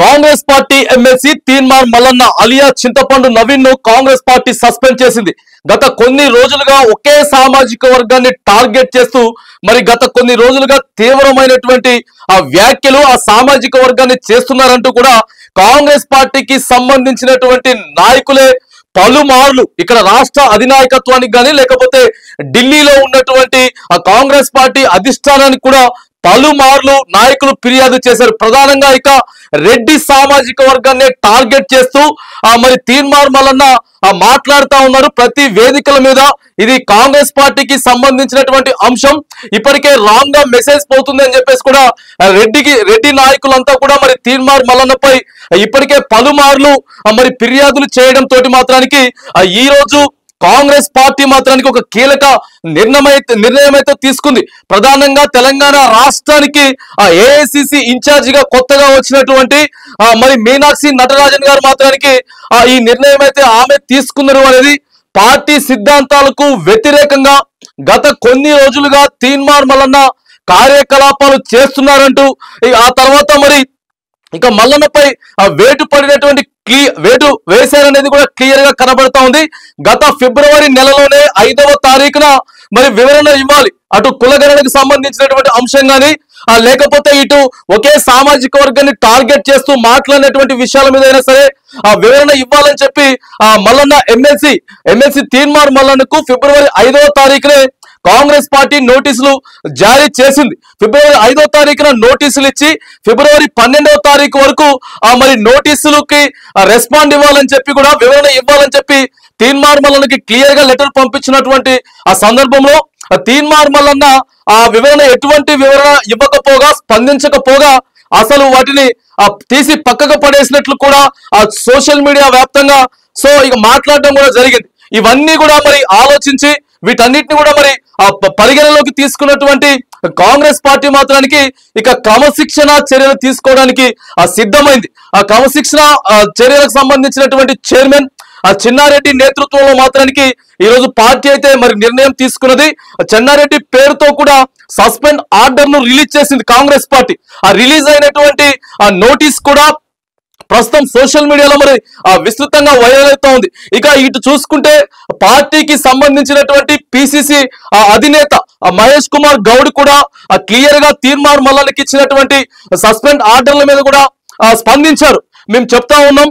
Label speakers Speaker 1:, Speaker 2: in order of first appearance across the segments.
Speaker 1: Congress party MLC Teenmar Mallanna Alia చింతపండు నవీన్ ను Congress party suspend చేసింది. గత కొన్ని రోజులుగా ఒకే సామాజిక వర్గాన్ని టార్గెట్ చేస్తూ గత కొన్ని రోజులుగా తీవ్రమైనటువంటి ఆ వ్యాఖ్యలు ఆ సామాజిక వర్గాన్ని చేస్తున్నారంటూ కూడా కాంగ్రెస్ పార్టీకి సంబంధించినటువంటి నాయకులే పలుమార్లు ఇక్కడ రాష్ట్ర అధినాయకత్వానికి కానీ లేకపోతే ఢిల్లీలో ఉన్నటువంటి ఆ కాంగ్రెస్ పార్టీ అధిష్టానానికి కూడా పలుమార్లు నాయకులు ఫిర్యాదు చేశారు. ప్రధానంగా ఇక రెడ్డి సామాజిక వర్గాన్ని టార్గెట్ చేస్తూ తీన్మార్ మల్లన్న మాట్లాడుతూ ఉన్నారు ప్రతి వేదికల మీద. ఇది కాంగ్రెస్ పార్టీకి సంబంధించినటువంటి అంశం, ఇప్పటికే రాంగ్ గా మెసేజ్ పోతుంది అని చెప్పేసి కూడా రెడ్డి నాయకులంతా కూడా తీన్మార్ మల్లన్నపై ఇప్పటికే పలుమార్లు ఫిర్యాదులు చేయడం తోటి మాత్రానికి ఈ రోజు కాంగ్రెస్ పార్టీ మాత్రానికి ఒక కీలక నిర్ణయం అయితే తీసుకుంది. ప్రధానంగా తెలంగాణ రాష్ట్రానికి ఏఐసిసి ఇన్ఛార్జ్ గా కొత్తగా వచ్చినటువంటి మీనాక్షి నటరాజన్ గారు మాత్రానికి ఈ నిర్ణయం అయితే ఆమె తీసుకున్నారు అనేది పార్టీ సిద్ధాంతాలకు వ్యతిరేకంగా గత కొన్ని రోజులుగా తీన్మార్ మల్లన్న కార్యకలాపాలు చేస్తున్నారంటూ ఆ తర్వాత ఇక మల్లన్నపై వేటు పడినటువంటి వేటు వేశారనేది కూడా క్లియర్ గా కనబడతా ఉంది. గత ఫిబ్రవరి నెలలోనే 5వ తారీఖున వివరణ ఇవ్వాలి, అటు కులగణనకు సంబంధించినటువంటి అంశం కానీ లేకపోతే ఇటు ఒకే సామాజిక వర్గాన్ని టార్గెట్ చేస్తూ మాట్లాడినటువంటి విషయాల మీద అయినా సరే ఆ వివరణ ఇవ్వాలని చెప్పి మల్లన్న ఎమ్మెల్సీ తీన్మార్ మల్లన్నకు ఫిబ్రవరి 5వ తారీఖునే కాంగ్రెస్ పార్టీ నోటీసులు జారీ చేసింది. ఫిబ్రవరి 5వ తారీఖున నోటీసులు ఇచ్చి ఫిబ్రవరి 12వ తారీఖు వరకు నోటీసులకి రెస్పాండ్ ఇవ్వాలని చెప్పి కూడా వివరణ ఇవ్వాలని చెప్పి తీన్మార్ మల్లన్నకి క్లియర్ గా లెటర్ పంపించినటువంటి ఆ సందర్భంలో తీన్మార్ మల్లన్న ఆ వివరణ ఎటువంటి వివరణ ఇవ్వకపోగా స్పందించకపోగా అసలు వాటిని తీసి పక్కకు పడేసినట్లు కూడా ఆ సోషల్ మీడియా వ్యాప్తంగా ఇక మాట్లాడడం కూడా జరిగింది. ఇవన్నీ కూడా ఆలోచించి వీటన్నిటిని కూడా పరిగణలోకి తీసుకున్నటువంటి కాంగ్రెస్ పార్టీ మాత్రానికి ఇక క్రమశిక్షణ చర్యలు తీసుకోవడానికి సిద్ధమైంది. ఆ క్రమశిక్షణ చర్యలకు సంబంధించినటువంటి చైర్మన్ చెన్నారెడ్డి నేతృత్వంలో మాత్రానికి ఈ రోజు పార్టీ అయితే నిర్ణయం తీసుకున్నది. చెన్నారెడ్డి పేరుతో కూడా సస్పెండ్ ఆర్డర్ ను రిలీజ్ చేసింది కాంగ్రెస్ పార్టీ. ఆ రిలీజ్ అయినటువంటి ఆ నోటీస్ కూడా ప్రస్తుతం సోషల్ మీడియాలో విస్తృతంగా వైరల్ అవుతా ఉంది. ఇక ఇటు చూసుకుంటే పార్టీకి సంబంధించినటువంటి పిసిసి అధినేత మహేష్ కుమార్ గౌడ్ కూడా క్లియర్ గా తీన్మార్ మల్లన్నకి ఇచ్చినటువంటి సస్పెండ్ ఆర్డర్ల మీద కూడా స్పందించారు. మేము చెప్తా ఉన్నాం,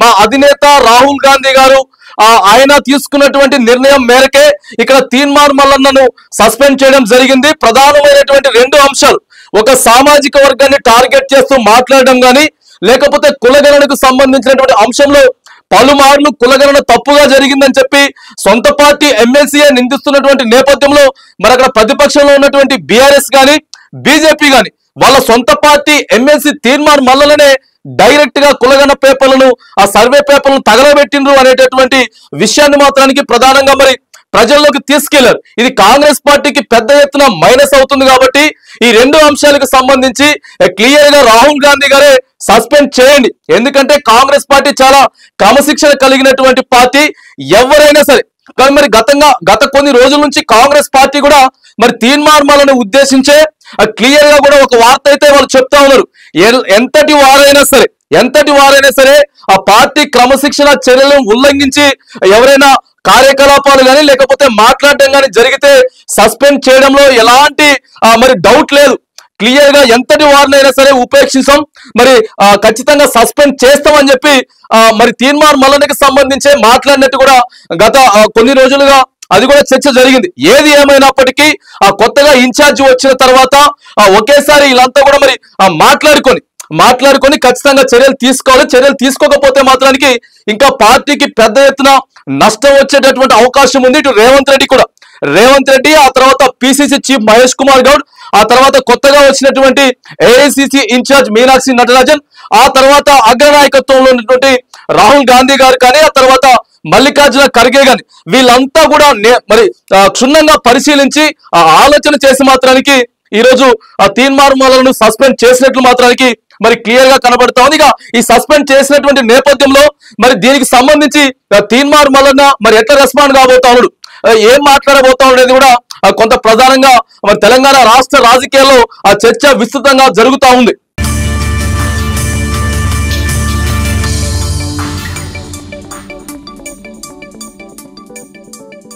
Speaker 1: మా అధినేత రాహుల్ గాంధీ గారు ఆయన తీసుకున్నటువంటి నిర్ణయం మేరకే ఇక్కడ తీన్మార్ మల్లన్నను సస్పెండ్ చేయడం జరిగింది. ప్రధానమైనటువంటి 2 అంశాలు, ఒక సామాజిక వర్గాన్ని టార్గెట్ చేస్తూ మాట్లాడడం కానీ లేకపోతే కులగణనకు సంబంధించినటువంటి అంశంలో పలుమార్లు కులగణన తప్పుగా జరిగిందని చెప్పి సొంత పార్టీ ఎమ్మెల్సీఏ నిందిస్తున్నటువంటి నేపథ్యంలో అక్కడ ప్రతిపక్షంలో ఉన్నటువంటి బీఆర్ఎస్ కానీ బీజేపీ కానీ వాళ్ళ సొంత పార్టీ ఎమ్మెల్సీ తీన్మార్ మల్లన్ననే డైరెక్ట్ గా కులగణ పేపర్లను ఆ సర్వే పేపర్లను తగలబెట్టిండ్రు అనేటటువంటి విషయాన్ని మాత్రానికి ప్రధానంగా ప్రజల్లోకి తీసుకెళ్లారు. ఇది కాంగ్రెస్ పార్టీకి పెద్ద ఎత్తున మైనస్ అవుతుంది. కాబట్టి ఈ 2 అంశాలకు సంబంధించి క్లియర్ గా రాహుల్ గాంధీ గారే సస్పెండ్ చేయండి. ఎందుకంటే కాంగ్రెస్ పార్టీ చాలా క్రమశిక్షణ కలిగినటువంటి పార్టీ. ఎవరైనా సరే కానీ గత కొన్ని రోజుల నుంచి కాంగ్రెస్ పార్టీ కూడా తీన్మార్ మల్లన్నను ఉద్దేశించే క్లియర్ గా కూడా ఒక వార్త అయితే వాళ్ళు చెప్తా ఉన్నారు. ఎంతటి వారైనా సరే ఆ పార్టీ క్రమశిక్షణ చర్యలను ఉల్లంఘించి ఎవరైనా కార్యకలాపాలు కానీ లేకపోతే మాట్లాడడం కానీ జరిగితే సస్పెండ్ చేయడంలో ఎలాంటి డౌట్ లేదు. క్లియర్ గా ఎంతటి వారినైనా సరే ఉపేక్షిస్తాం, ఖచ్చితంగా సస్పెండ్ చేస్తామని చెప్పి తీన్మార్ మల్లన్నకి సంబంధించి మాట్లాడినట్టు కూడా గత కొన్ని రోజులుగా అది కూడా చర్చ జరిగింది. ఏది ఏమైనప్పటికీ కొత్తగా ఇన్ఛార్జ్ వచ్చిన తర్వాత ఒకేసారి వీళ్ళంతా కూడా మాట్లాడుకొని ఖచ్చితంగా చర్యలు తీసుకోవాలి. చర్యలు తీసుకోకపోతే మాత్రానికి ఇంకా పార్టీకి పెద్ద ఎత్తున నష్టం వచ్చేటటువంటి అవకాశం ఉంది. ఇటు రేవంత్ రెడ్డి ఆ తర్వాత పిసిసి చీఫ్ మహేష్ కుమార్ గౌడ్, ఆ తర్వాత కొత్తగా వచ్చినటువంటి ఏఐసిసి ఇన్ఛార్జ్ మీనాక్షి నటరాజన్, ఆ తర్వాత అగ్రనాయకత్వంలో ఉన్నటువంటి రాహుల్ గాంధీ గారు కానీ ఆ తర్వాత మల్లికార్జున ఖర్గే గాని వీళ్ళంతా కూడా క్షుణ్ణంగా పరిశీలించి ఆలోచన చేసి మాత్రానికి ఈ రోజు తీన్మార్ మల్లన్నను సస్పెండ్ చేసినట్లు మాత్రానికి క్లియర్ గా కనబడతా ఉంది. ఇక ఈ సస్పెండ్ చేసినటువంటి నేపథ్యంలో దీనికి సంబంధించి తీన్మార్ మల్లన్న ఎట్లా రెస్పాండ్ కాబోతా ఉన్నాడు, ఏం మాట్లాడబోతా అనేది కూడా కొంత ప్రధానంగా తెలంగాణ రాష్ట్ర రాజకీయాల్లో ఆ చర్చ విస్తృతంగా జరుగుతా ఉంది.